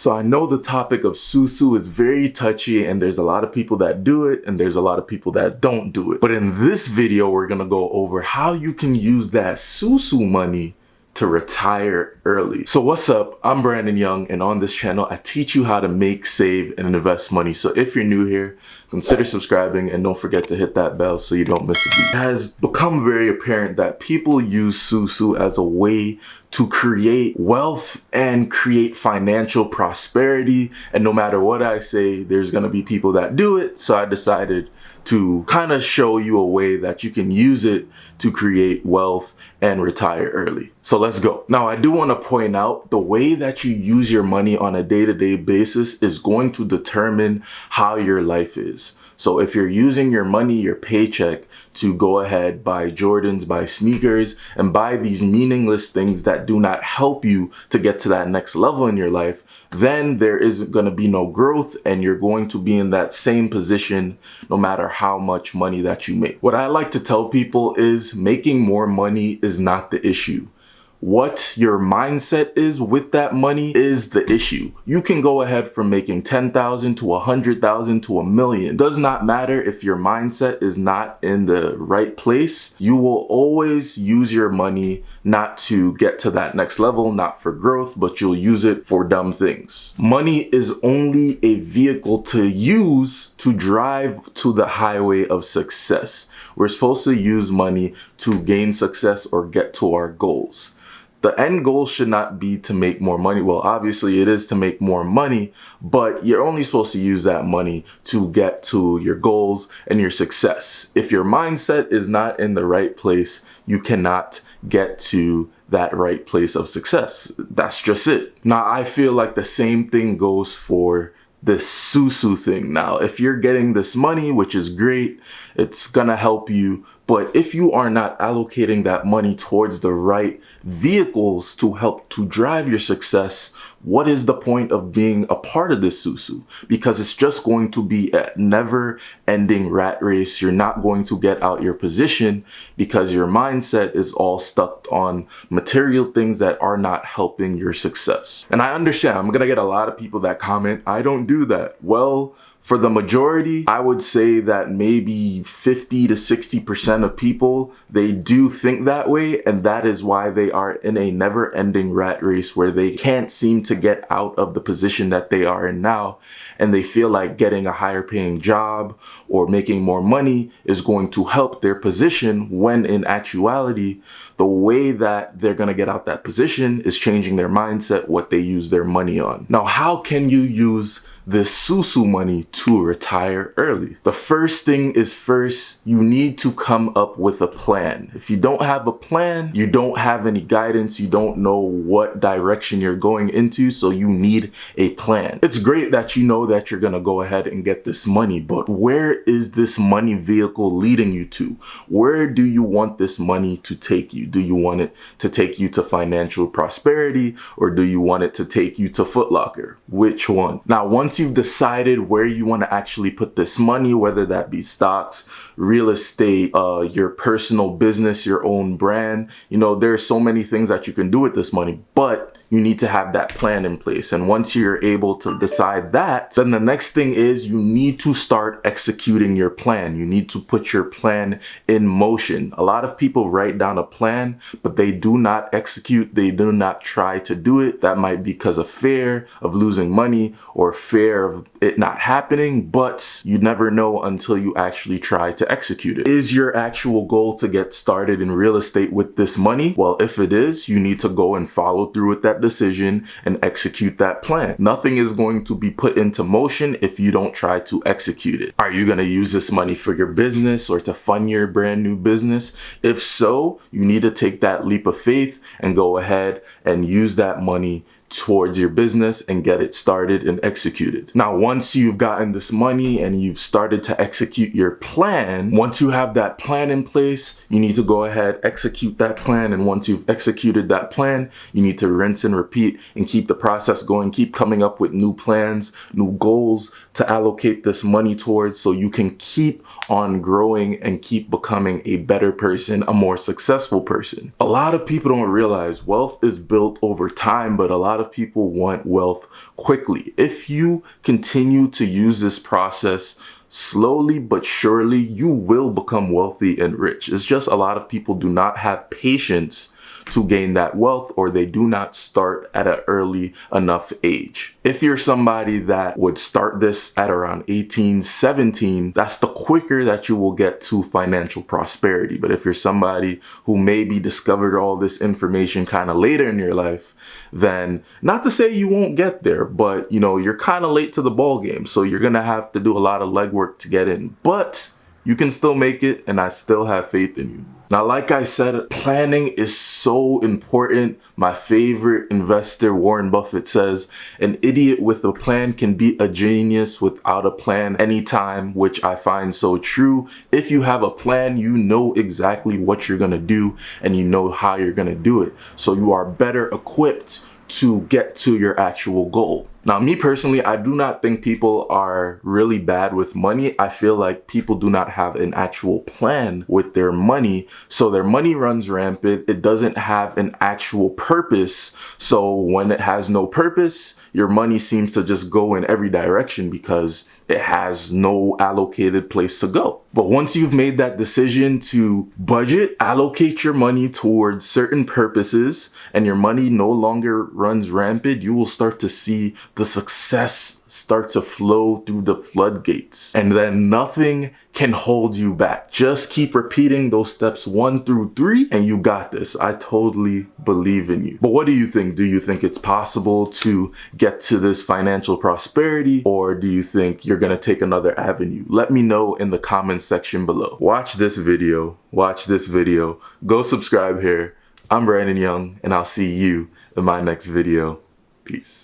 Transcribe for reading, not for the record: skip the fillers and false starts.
So I know the topic of Sou Sou is very touchy and there's a lot of people that do it and there's a lot of people that don't do it. But in this video, we're gonna go over how you can use that Sou Sou money to retire early. So what's up? I'm Brandon Young, and on this channel, I teach you how to make, save, and invest money. So if you're new here, consider subscribing and don't forget to hit that bell so you don't miss a beat. It has become very apparent that people use Sou Sou as a way to create wealth and create financial prosperity. And no matter what I say, there's gonna be people that do it. So I decided to kind of show you a way that you can use it to create wealth and retire early. So let's go. Now, I do want to point out the way that you use your money on a day-to-day basis is going to determine how your life is. So if you're using your money, your paycheck, to go ahead, buy Jordans, buy sneakers, and buy these meaningless things that do not help you to get to that next level in your life, then there isn't going to be no growth and you're going to be in that same position no matter how much money that you make. What I like to tell people is making more money is not the issue. What your mindset is with that money is the issue. You can go ahead from making 10,000 to 100,000 to 1,000,000. Does not matter if your mindset is not in the right place. You will always use your money not to get to that next level, not for growth, but you'll use it for dumb things. Money is only a vehicle to use to drive to the highway of success. We're supposed to use money to gain success or get to our goals. The end goal should not be to make more money. Well, obviously it is to make more money, but you're only supposed to use that money to get to your goals and your success. If your mindset is not in the right place, you cannot get to that right place of success. That's just it. Now, I feel like the same thing goes for this Sou Sou thing. Now, if you're getting this money, which is great, it's gonna help you. But if you are not allocating that money towards the right vehicles to help to drive your success, what is the point of being a part of this Sou Sou? Because it's just going to be a never-ending rat race. You're not going to get out your position because your mindset is all stuck on material things that are not helping your success. And I understand, I'm gonna get a lot of people that comment, I don't do that. Well, for the majority, I would say that maybe 50 to 60% of people, they do think that way, and that is why they are in a never-ending rat race where they can't seem to get out of the position that they are in now, and they feel like getting a higher paying job or making more money is going to help their position, when in actuality, the way that they're gonna get out that position is changing their mindset, what they use their money on. Now, how can you use this Sou Sou money to retire early? The first thing is first, you need to come up with a plan. If you don't have a plan, you don't have any guidance, you don't know what direction you're going into, so you need a plan. It's great that you know that you're gonna go ahead and get this money, but where is this money vehicle leading you to? Where do you want this money to take you? Do you want it to take you to financial prosperity, or do you want it to take you to Foot Locker? Which one? Now, once you've decided where you want to actually put this money, whether that be stocks, real estate, your personal business, your own brand, you know, there's so many things that you can do with this money, but you need to have that plan in place. And once you're able to decide that, then the next thing is you need to start executing your plan. You need to put your plan in motion. A lot of people write down a plan, but they do not execute. They do not try to do it. That might be because of fear of losing money or fear of it not happening, but you never know until you actually try to execute it. Is your actual goal to get started in real estate with this money? Well, if it is, you need to go and follow through with that decision and execute that plan. Nothing is going to be put into motion if you don't try to execute it. Are you going to use this money for your business or to fund your brand new business? If so, you need to take that leap of faith and go ahead and use that money towards your business and get it started and executed. Now, once you've gotten this money and you've started to execute your plan, once you have that plan in place, you need to go ahead, execute that plan. And once you've executed that plan, you need to rinse and repeat and keep the process going, keep coming up with new plans, new goals to allocate this money towards, so you can keep on growing and keep becoming a better person, a more successful person. A lot of people don't realize wealth is built over time, but a lot of people want wealth quickly. If you continue to use this process slowly but surely, you will become wealthy and rich. It's just a lot of people do not have patience to gain that wealth, or they do not start at an early enough age. If you're somebody that would start this at around 18, 17, that's the quicker that you will get to financial prosperity. But if you're somebody who maybe discovered all this information kind of later in your life, then not to say you won't get there, but you know, you're kind of late to the ball game. So you're gonna have to do a lot of legwork to get in, but you can still make it, and I still have faith in you. Now, like I said, planning is so important. My favorite investor, Warren Buffett, says, an idiot with a plan can beat a genius without a plan anytime, which I find so true. If you have a plan, you know exactly what you're gonna do, and you know how you're gonna do it. So you are better equipped to get to your actual goal. Now, me personally, I do not think people are really bad with money. I feel like people do not have an actual plan with their money. So their money runs rampant. It doesn't have an actual purpose. So when it has no purpose, your money seems to just go in every direction because it has no allocated place to go. But once you've made that decision to budget, allocate your money towards certain purposes, and your money no longer runs rampant, you will start to see the success start to flow through the floodgates. And then nothing can hold you back. Just keep repeating those steps 1 through 3, and you got this. I totally believe in you. But what do you think? Do you think it's possible to get to this financial prosperity, or do you think you're gonna take another avenue? Let me know in the comments section below. Watch this video, go subscribe here. I'm Brandon Young, and I'll see you in my next video. Peace.